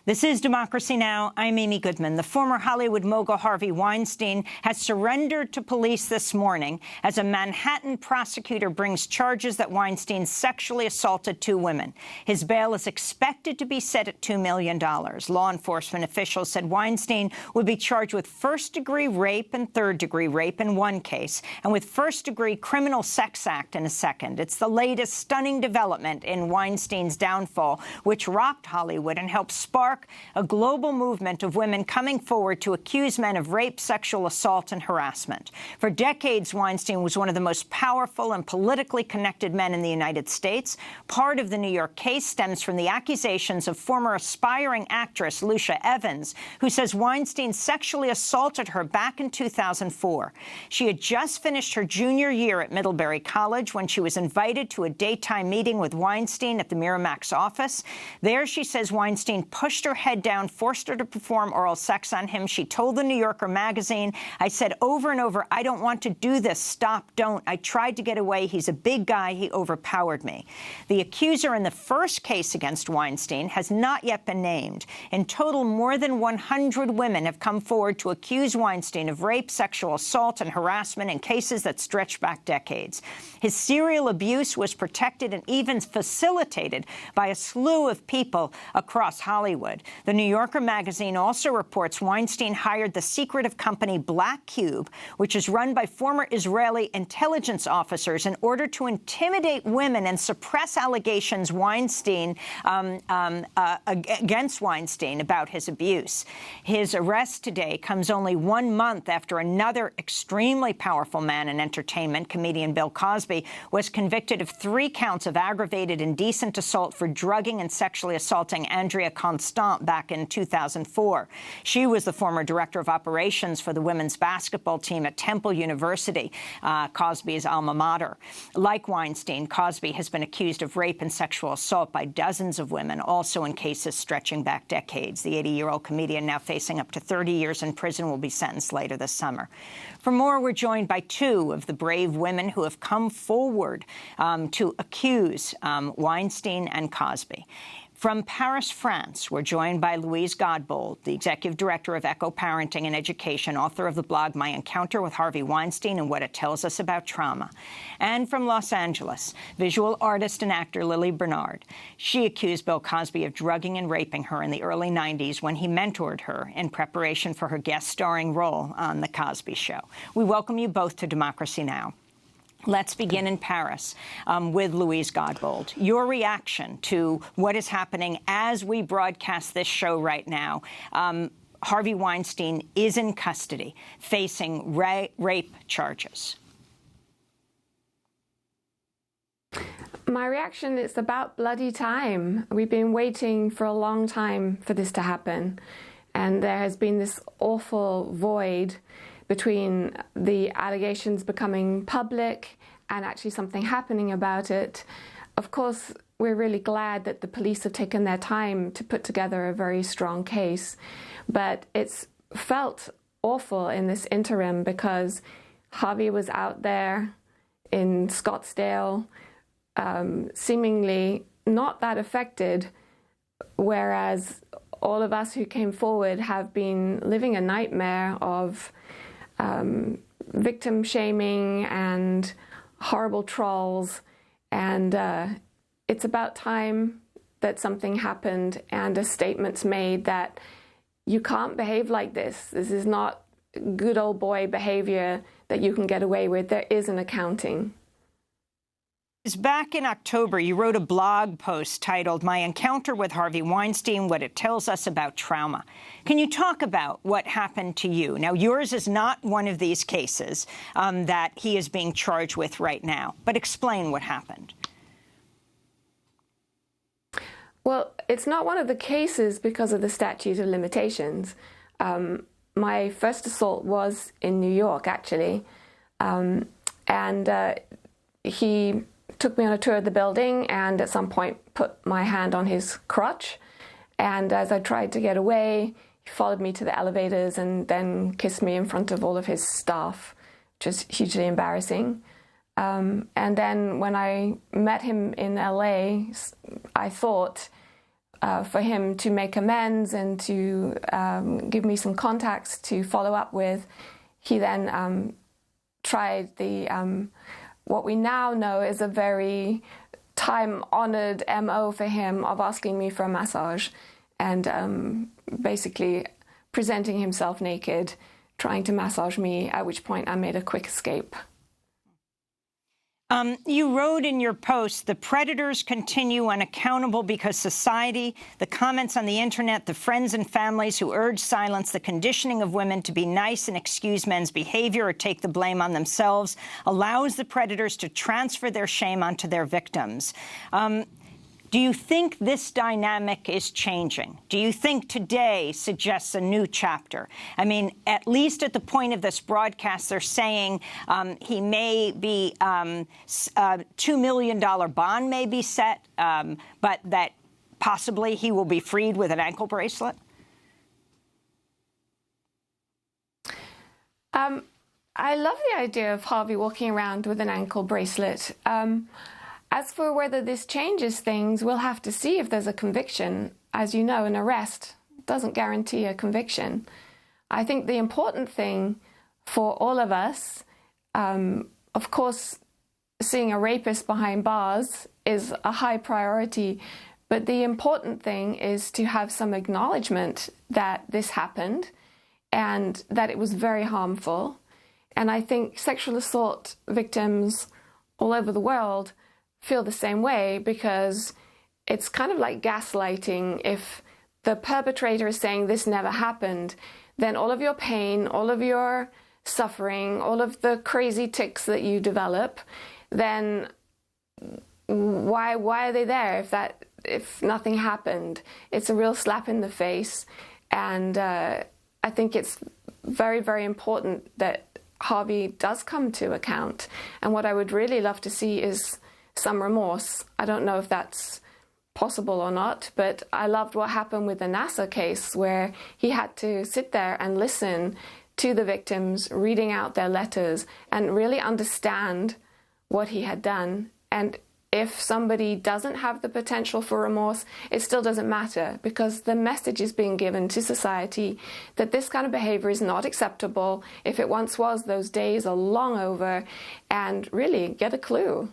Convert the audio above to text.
This is Democracy Now! I'm Amy Goodman. The former Hollywood mogul Harvey Weinstein has surrendered to police this morning as a Manhattan prosecutor brings charges that Weinstein sexually assaulted 2 women. His bail is expected to be set at $2 million. Law enforcement officials said Weinstein would be charged with first-degree rape and third-degree rape in one case, and with first-degree criminal sex act in a second. It's the latest stunning development in Weinstein's downfall, which rocked Hollywood and helped spark a global movement of women coming forward to accuse men of rape, sexual assault, and harassment. For decades, Weinstein was one of the most powerful and politically connected men in the United States. Part of the New York case stems from the accusations of former aspiring actress Lucia Evans, who says Weinstein sexually assaulted her back in 2004. She had just finished her junior year at Middlebury College when she was invited to a daytime meeting with Weinstein at the Miramax office. There, she says Weinstein pushed her head down, forced her to perform oral sex on him. She told the New Yorker magazine, "I said over and over, I don't want to do this. Stop, don't. I tried to get away. He's a big guy. He overpowered me." The accuser in the first case against Weinstein has not yet been named. In total, more than 100 women have come forward to accuse Weinstein of rape, sexual assault, and harassment in cases that stretch back decades. His serial abuse was protected and even facilitated by a slew of people across Hollywood. The New Yorker magazine also reports Weinstein hired the secretive company Black Cube, which is run by former Israeli intelligence officers, in order to intimidate women and suppress allegations against Weinstein about his abuse. His arrest today comes only 1 month after another extremely powerful man in entertainment, comedian Bill Cosby, was convicted of 3 counts of aggravated indecent assault for drugging and sexually assaulting Andrea Constant back in 2004. She was the former director of operations for the women's basketball team at Temple University, Cosby's alma mater. Like Weinstein, Cosby has been accused of rape and sexual assault by dozens of women, also in cases stretching back decades. The 80-year-old comedian, now facing up to 30 years in prison, will be sentenced later this summer. For more, we're joined by 2 of the brave women who have come forward to accuse Weinstein and Cosby. From Paris, France, we're joined by Louise Godbold, the executive director of Echo Parenting and Education, author of the blog My Encounter with Harvey Weinstein and What It Tells Us About Trauma. And from Los Angeles, visual artist and actor Lily Bernard. She accused Bill Cosby of drugging and raping her in the early 90s when he mentored her in preparation for her guest starring role on The Cosby Show. We welcome you both to Democracy Now! Let's begin in Paris with Louise Godbold. Your reaction to what is happening as we broadcast this show right now. Harvey Weinstein is in custody, facing rape charges. My reaction is about bloody time. We've been waiting for a long time for this to happen. And there has been this awful void between the allegations becoming public and actually something happening about it. Of course, we're really glad that the police have taken their time to put together a very strong case. But it's felt awful in this interim because Harvey was out there in Scottsdale, seemingly not that affected, whereas all of us who came forward have been living a nightmare of victim shaming and horrible trolls, and it's about time that something happened and a statement's made that you can't behave like this. This is not good old boy behavior that you can get away with. There is an accounting. Back in October, you wrote a blog post titled My Encounter with Harvey Weinstein, What It Tells Us About Trauma. Can you talk about what happened to you? Now, yours is not one of these cases that he is being charged with right now, but explain what happened. Well, it's not one of the cases because of the statute of limitations. My first assault was in New York, actually, and he took me on a tour of the building and at some point put my hand on his crotch. And as I tried to get away, he followed me to the elevators and then kissed me in front of all of his staff, which was hugely embarrassing. And then when I met him in LA, I thought, for him to make amends and to give me some contacts to follow up with, he then tried what we now know is a very time-honored MO for him of asking me for a massage and basically presenting himself naked, trying to massage me, at which point I made a quick escape. You wrote in your post, the predators continue unaccountable because society, the comments on the internet, the friends and families who urge silence, the conditioning of women to be nice and excuse men's behavior or take the blame on themselves, allows the predators to transfer their shame onto their victims. Do you think this dynamic is changing? Do you think today suggests a new chapter? I mean, at least at the point of this broadcast, they're saying he may be $2 million bond may be set, but that possibly he will be freed with an ankle bracelet? I love the idea of Harvey walking around with an ankle bracelet. As for whether this changes things, we'll have to see if there's a conviction. As you know, an arrest doesn't guarantee a conviction. I think the important thing for all of us, of course, seeing a rapist behind bars is a high priority, but the important thing is to have some acknowledgement that this happened and that it was very harmful. And I think sexual assault victims all over the world feel the same way, because it's kind of like gaslighting. If the perpetrator is saying this never happened, then all of your pain, all of your suffering, all of the crazy tics that you develop, then why are they there if nothing happened? It's a real slap in the face. And I think it's very, very important that Harvey does come to account. And what I would really love to see is some remorse. I don't know if that's possible or not, but I loved what happened with the NASA case, where he had to sit there and listen to the victims reading out their letters and really understand what he had done. And if somebody doesn't have the potential for remorse, it still doesn't matter, because the message is being given to society that this kind of behavior is not acceptable. If it once was, those days are long over, and really get a clue.